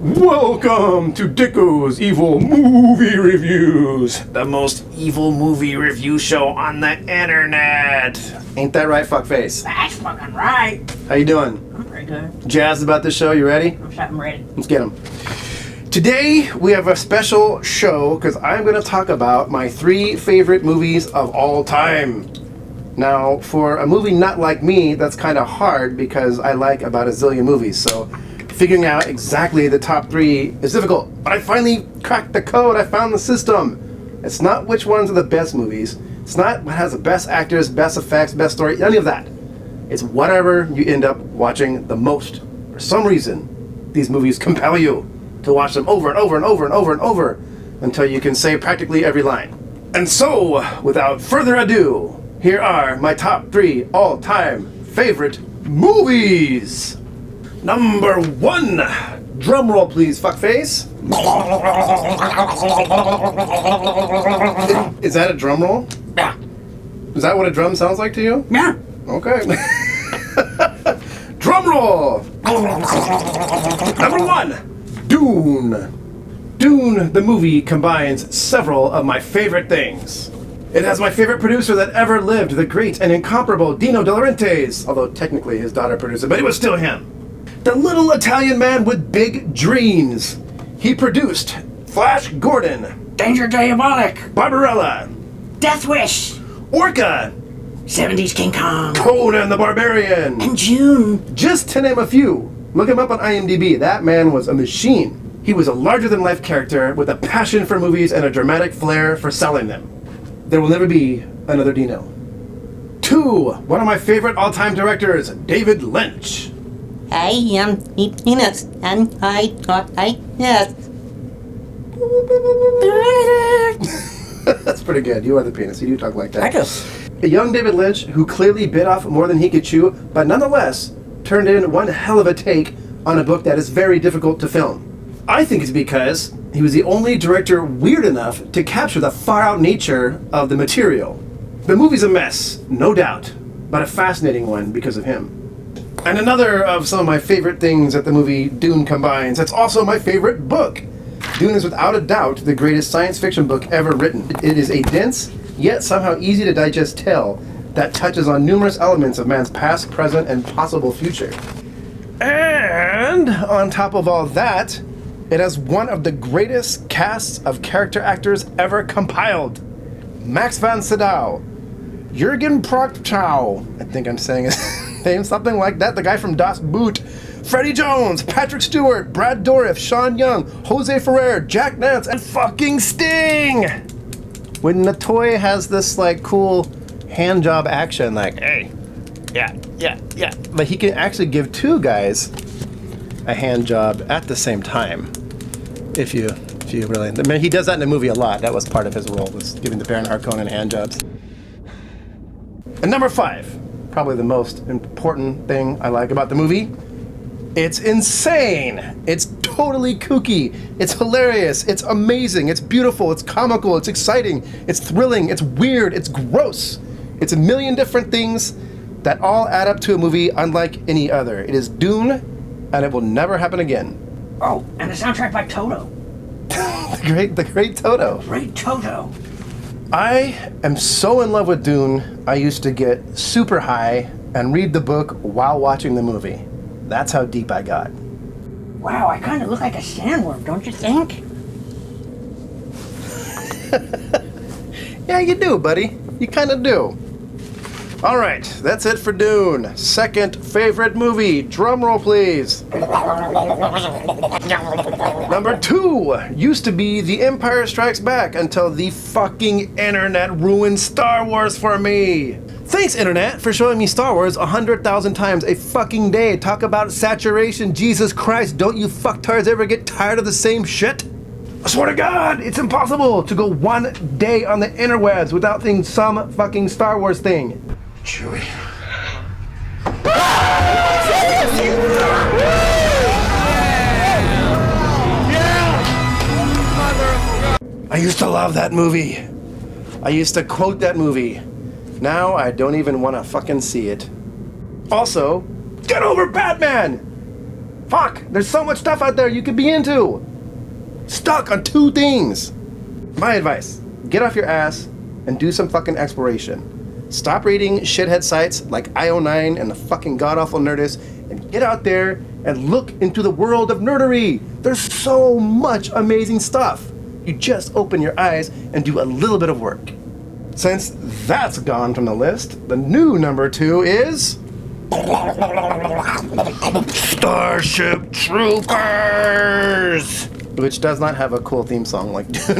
Welcome to Dicko's Evil Movie Reviews. The most evil movie review show on the internet. Ain't that right, fuckface? That's fucking right. How you doing? I'm pretty good. Jazzed about this show? You ready? I'm ready. Let's get them. Today we have a special show because I'm going to talk about my 3 favorite movies of all time. Now, for a movie not like me, that's kind of hard because I like about a zillion movies, so figuring out exactly the top 3 is difficult. But I finally cracked the code. I found the system. It's not which ones are the best movies. It's not what has the best actors, best effects, best story, any of that. It's whatever you end up watching the most. For some reason, these movies compel you to watch them over and over and over and over and over until you can say practically every line. And so, without further ado, here are my top 3 all-time favorite movies. Number 1. Drum roll, please, fuckface. Is that a drum roll? Yeah. Is that what a drum sounds like to you? Yeah. Okay. Drum roll. Number 1. Dune. Dune, the movie, combines several of my favorite things. It has my favorite producer that ever lived, the great and incomparable Dino De Laurentiis, although technically his daughter produced it, but it was still him. The little Italian man with big dreams. He produced Flash Gordon, Danger Diabolic, Barbarella, Death Wish, Orca, 70s King Kong, Conan the Barbarian, and Dune. just to name a few. Look him up on IMDb. That man was a machine. He was a larger-than-life character with a passion for movies and a dramatic flair for selling them. There will never be another Dino. 2. One of my favorite all-time directors, David Lynch. I am penis, and I thought I yes. That's pretty good. You are the penis. You do talk like that. I do. A young David Lynch who clearly bit off more than he could chew, but nonetheless turned in one hell of a take on a book that is very difficult to film. I think it's because he was the only director weird enough to capture the far-out nature of the material. The movie's a mess, no doubt, but a fascinating one because of him. And another of some of my favorite things that the movie Dune combines, it's also my favorite book. Dune is without a doubt the greatest science fiction book ever written. It is a dense, yet somehow easy to digest tale that touches on numerous elements of man's past, present, and possible future. And on top of all that, it has one of the greatest casts of character actors ever compiled. Max von Sydow, Jürgen Prochnow, I think I'm saying his name, something like that, the guy from Das Boot, Freddie Jones, Patrick Stewart, Brad Dourif, Sean Young, Jose Ferrer, Jack Nance, and fucking Sting! When the toy has this like cool hand job action, like, hey, yeah, but he can actually give 2 guys a hand job at the same time. If you really, I mean, he does that in the movie a lot. That was part of his role, was giving the Baron Harkonnen hand jobs. And number 5, probably the most important thing I like about the movie. It's insane. It's totally kooky. It's hilarious. It's amazing. It's beautiful. It's comical. It's exciting. It's thrilling. It's weird. It's gross. It's a million different things that all add up to a movie unlike any other. It is Dune, and it will never happen again. Oh, and the soundtrack by Toto. the great Toto. Great Toto. I am so in love with Dune, I used to get super high and read the book while watching the movie. That's how deep I got. Wow, I kind of look like a sandworm, don't you think? Yeah, you do, buddy. You kind of do. All right, that's it for Dune. Second favorite movie. Drum roll, please. Number 2 used to be The Empire Strikes Back until the fucking internet ruined Star Wars for me. Thanks, internet, for showing me Star Wars 100,000 times a fucking day. Talk about saturation. Jesus Christ, don't you fucktards ever get tired of the same shit? I swear to God, it's impossible to go one day on the interwebs without seeing some fucking Star Wars thing. Chewie. I used to love that movie. I used to quote that movie. Now I don't even want to fucking see it. Also, get over Batman! Fuck! There's so much stuff out there you could be into! Stuck on 2 things! My advice, get off your ass and do some fucking exploration. Stop reading shithead sites like IO9 and the fucking godawful Nerdist and get out there and look into the world of nerdery. There's so much amazing stuff. You just open your eyes and do a little bit of work. Since that's gone from the list, the new number 2 is... Starship Troopers! Which does not have a cool theme song like Dune.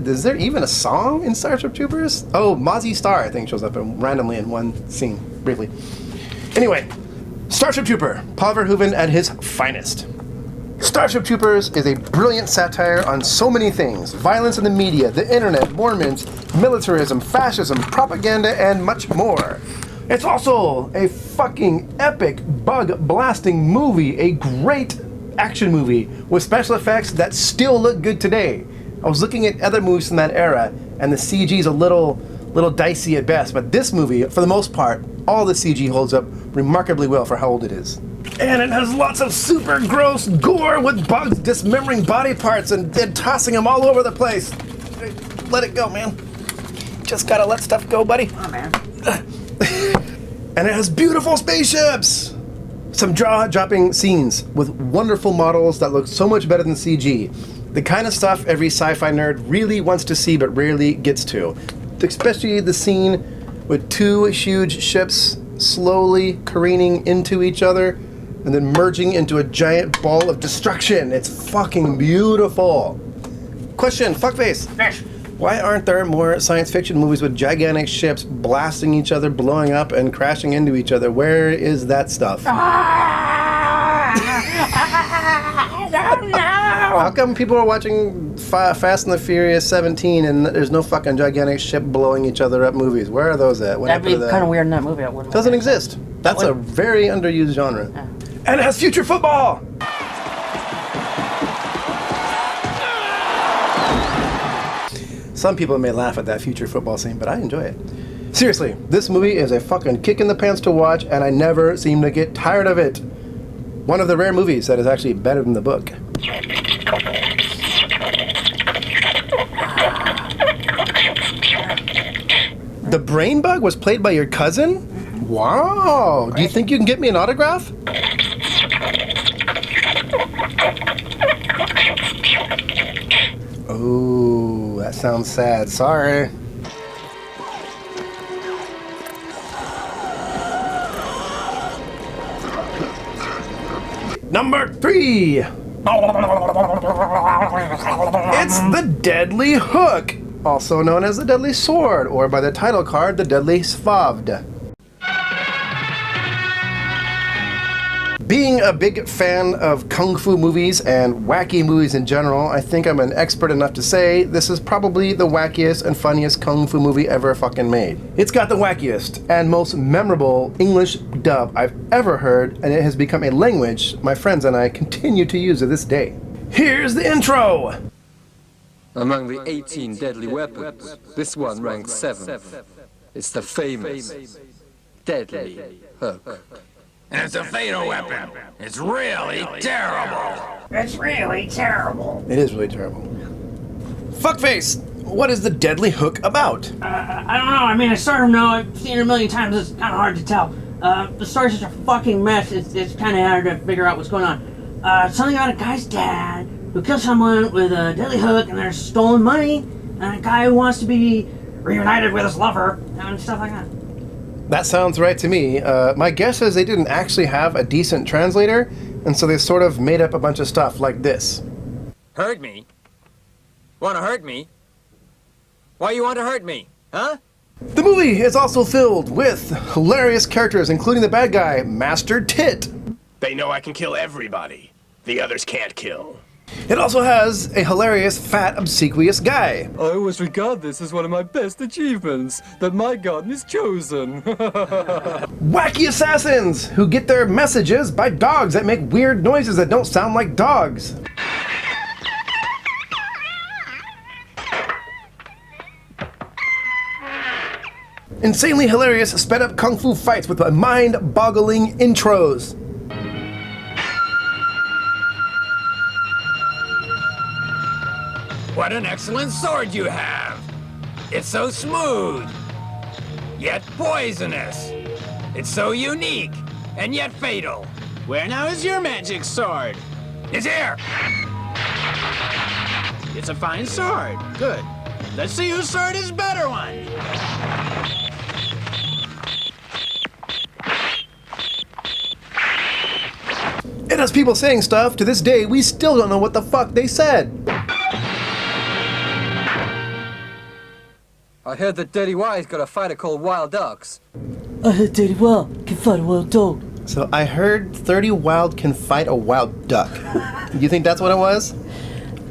Is there even a song in Starship Troopers? Oh, Mozzie Star, I think, shows up randomly in one scene, briefly. Anyway, Starship Trooper, Paul Verhoeven at his finest. Starship Troopers is a brilliant satire on so many things. Violence in the media, the internet, Mormons, militarism, fascism, propaganda, and much more. It's also a fucking epic bug-blasting movie, a great action movie with special effects that still look good today. I was looking at other movies from that era, and the CG's a little dicey at best, but this movie, for the most part, all the CG holds up remarkably well for how old it is. And it has lots of super gross gore with bugs dismembering body parts and then tossing them all over the place. Let it go, man. Just gotta let stuff go, buddy. Oh, man. And it has beautiful spaceships! Some jaw-dropping scenes with wonderful models that look so much better than CG. The kind of stuff every sci-fi nerd really wants to see but rarely gets to. Especially the scene with 2 huge ships slowly careening into each other and then merging into a giant ball of destruction. It's fucking beautiful. Question, fuckface. Fish. Why aren't there more science fiction movies with gigantic ships blasting each other, blowing up, and crashing into each other? Where is that stuff? I don't know. How come people are watching Fast and the Furious 17 and there's no fucking gigantic ship blowing each other up movies? Where are those at? What That'd be happened to that? kind of weird in that movie. I wouldn't. Doesn't exist. That's a very underused genre. Yeah. And it has future football! Some people may laugh at that future football scene, but I enjoy it. Seriously, this movie is a fucking kick in the pants to watch, and I never seem to get tired of it. One of the rare movies that is actually better than the book. The brain bug was played by your cousin? Wow! Do you think you can get me an autograph? Oh, that sounds sad. Sorry. Number 3! It's the Deadly Hook, also known as the Deadly Sword, or by the title card, the Deadly Svavd. Being a big fan of kung fu movies and wacky movies in general, I think I'm an expert enough to say this is probably the wackiest and funniest kung fu movie ever fucking made. It's got the wackiest and most memorable English dub I've ever heard, and it has become a language my friends and I continue to use to this day. Here's the intro! Among the 18 deadly weapons, this one ranks 7th. It's the famous Deadly Hook. And it's a fatal weapon. It's really terrible. It's really terrible. It is really terrible. Fuckface! What is the Deadly Hook about? I don't know. I mean, I sort of know. I've seen it a million times. It's kind of hard to tell. The story's just a fucking mess. It's kind of hard to figure out what's going on. Something about a guy's dad who kills someone with a deadly hook, and there's stolen money, and a guy who wants to be reunited with his lover, and stuff like that. That sounds right to me. My guess is they didn't actually have a decent translator, and so they sort of made up a bunch of stuff like this. Hurt me? Want to hurt me? Why you want to hurt me? Huh? The movie is also filled with hilarious characters, including the bad guy, Master Tit. They know I can kill everybody. The others can't kill. It also has a hilarious, fat, obsequious guy. I always regard this as one of my best achievements, that my garden is chosen. Wacky assassins who get their messages by dogs that make weird noises that don't sound like dogs. Insanely hilarious, sped-up kung fu fights with mind-boggling intros. What an excellent sword you have! It's so smooth, yet poisonous. It's so unique, and yet fatal. Where now is your magic sword? It's here! It's a fine sword. Good. Let's see whose sword is better one. And as people saying stuff, to this day, we still don't know what the fuck they said. I heard that Dirty Wild got a fighter called Wild Dogs. I heard Dirty Wild can fight a wild dog. So I heard 30 Wild can fight a wild duck. You think that's what it was?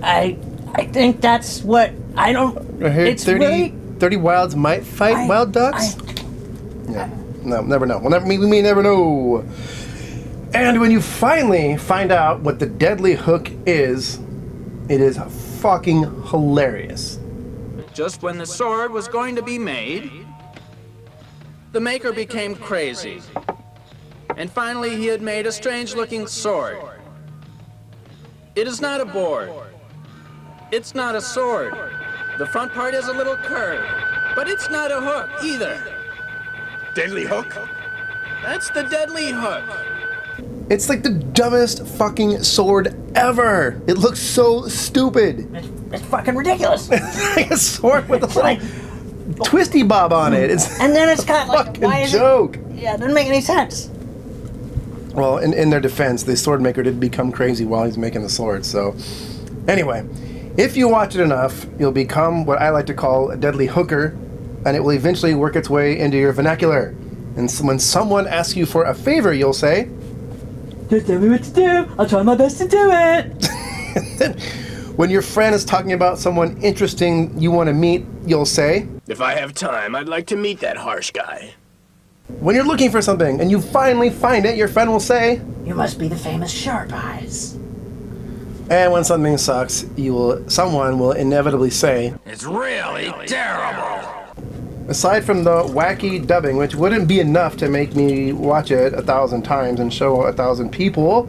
I think that's what I don't. I heard It's 30, really- 30 Wilds might fight wild ducks? Yeah. No, never know. We may never know. And when you finally find out what the deadly hook is, it is fucking hilarious. Just when the sword was going to be made, the maker became crazy. And finally he had made a strange-looking sword. It is not a board. It's not a sword. The front part has a little curve, but it's not a hook either. Deadly hook? That's the deadly hook. It's like the dumbest fucking sword ever. It looks so stupid. It's fucking ridiculous. It's like a sword with a little like- twisty bob on it. It's And then it's got a like, fucking why is joke. it? Yeah, it doesn't make any sense. Well, in their defense, the sword maker did become crazy while he's making the sword. So, anyway, if you watch it enough, you'll become what I like to call a deadly hooker, and it will eventually work its way into your vernacular. And so when someone asks you for a favor, you'll say, Just tell me what to do. I'll try my best to do it. when your friend is talking about someone interesting you want to meet, you'll say, If I have time, I'd like to meet that harsh guy. when you're looking for something and you finally find it, your friend will say, You must be the famous Sharp Eyes. and when something sucks, someone will inevitably say, It's really terrible. aside from the wacky dubbing, which wouldn't be enough to make me watch it 1,000 times and show 1,000 people,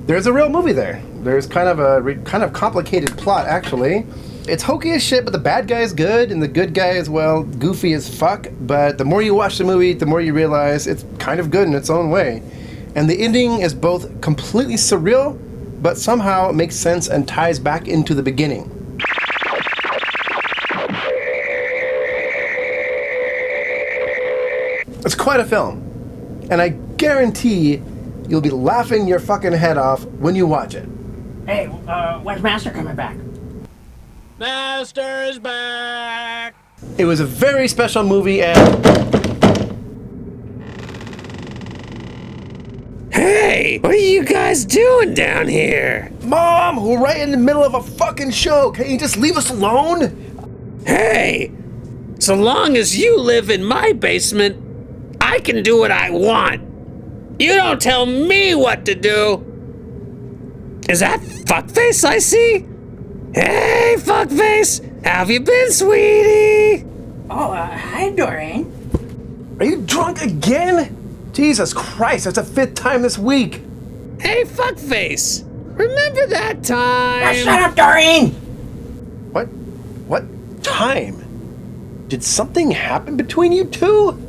there's a real movie there. There's kind of a kind of complicated plot, actually. It's hokey as shit, but the bad guy is good, and the good guy is, well, goofy as fuck. But the more you watch the movie, the more you realize it's kind of good in its own way. And the ending is both completely surreal, but somehow it makes sense and ties back into the beginning. It's quite a film, and I guarantee you'll be laughing your fucking head off when you watch it. Hey, when's Master coming back? Master is back! It was a very special movie, and Hey, what are you guys doing down here? Mom, we're right in the middle of a fucking show. Can you just leave us alone? Hey, so long as you live in my basement, I can do what I want. You don't tell me what to do. Is that fuckface I see? Hey, fuckface, how have you been, sweetie? Oh, hi, Doreen. Are you drunk again? Jesus Christ, that's the 5th time this week. Hey, fuckface, remember that time? Shut up, Doreen! What time? Did something happen between you two?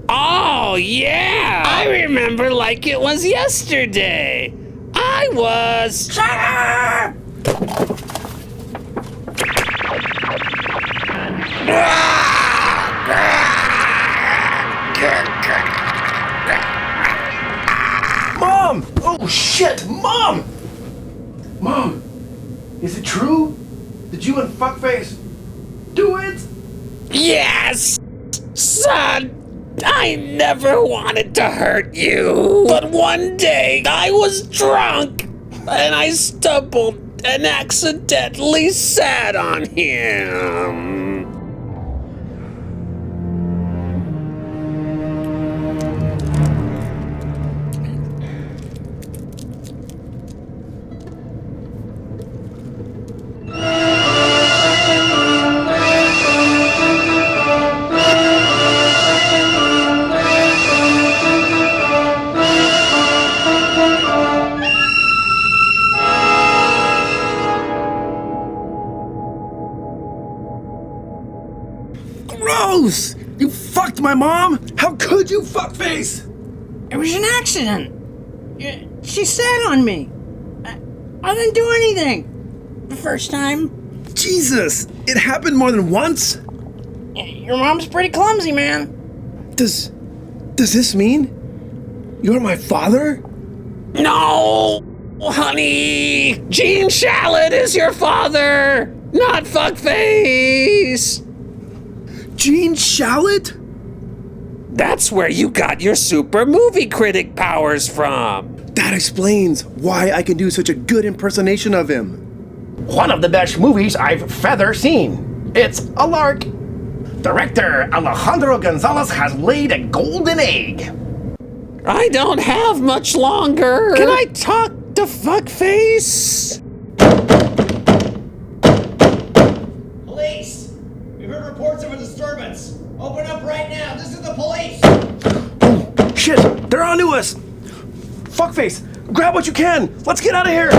Oh, yeah, I remember like it was yesterday. I was... Shut up! Mom! Oh shit! Mom! Mom! Is it true? Did you and Fuckface do it? Yes! Son, I never wanted to hurt you. But one day I was drunk and I stumbled and accidentally sat on him. gross! You fucked my mom? How could you, fuckface? It was an accident. She sat on me. I didn't do anything. The first time. Jesus! It happened more than once? Your mom's pretty clumsy, man. Does this mean you're my father? No, honey! Gene Shalit is your father, not fuckface! Gene Shalit? That's where you got your super movie critic powers from. That explains why I can do such a good impersonation of him. One of the best movies I've feather seen. It's a lark. Director Alejandro Gonzalez has laid a golden egg. I don't have much longer. Can I talk to fuckface? Police! We've heard reports of a disturbance. Open up right now. This is the police. Oh, shit! They're onto us! Fuckface! Grab what you can! Let's get out of here!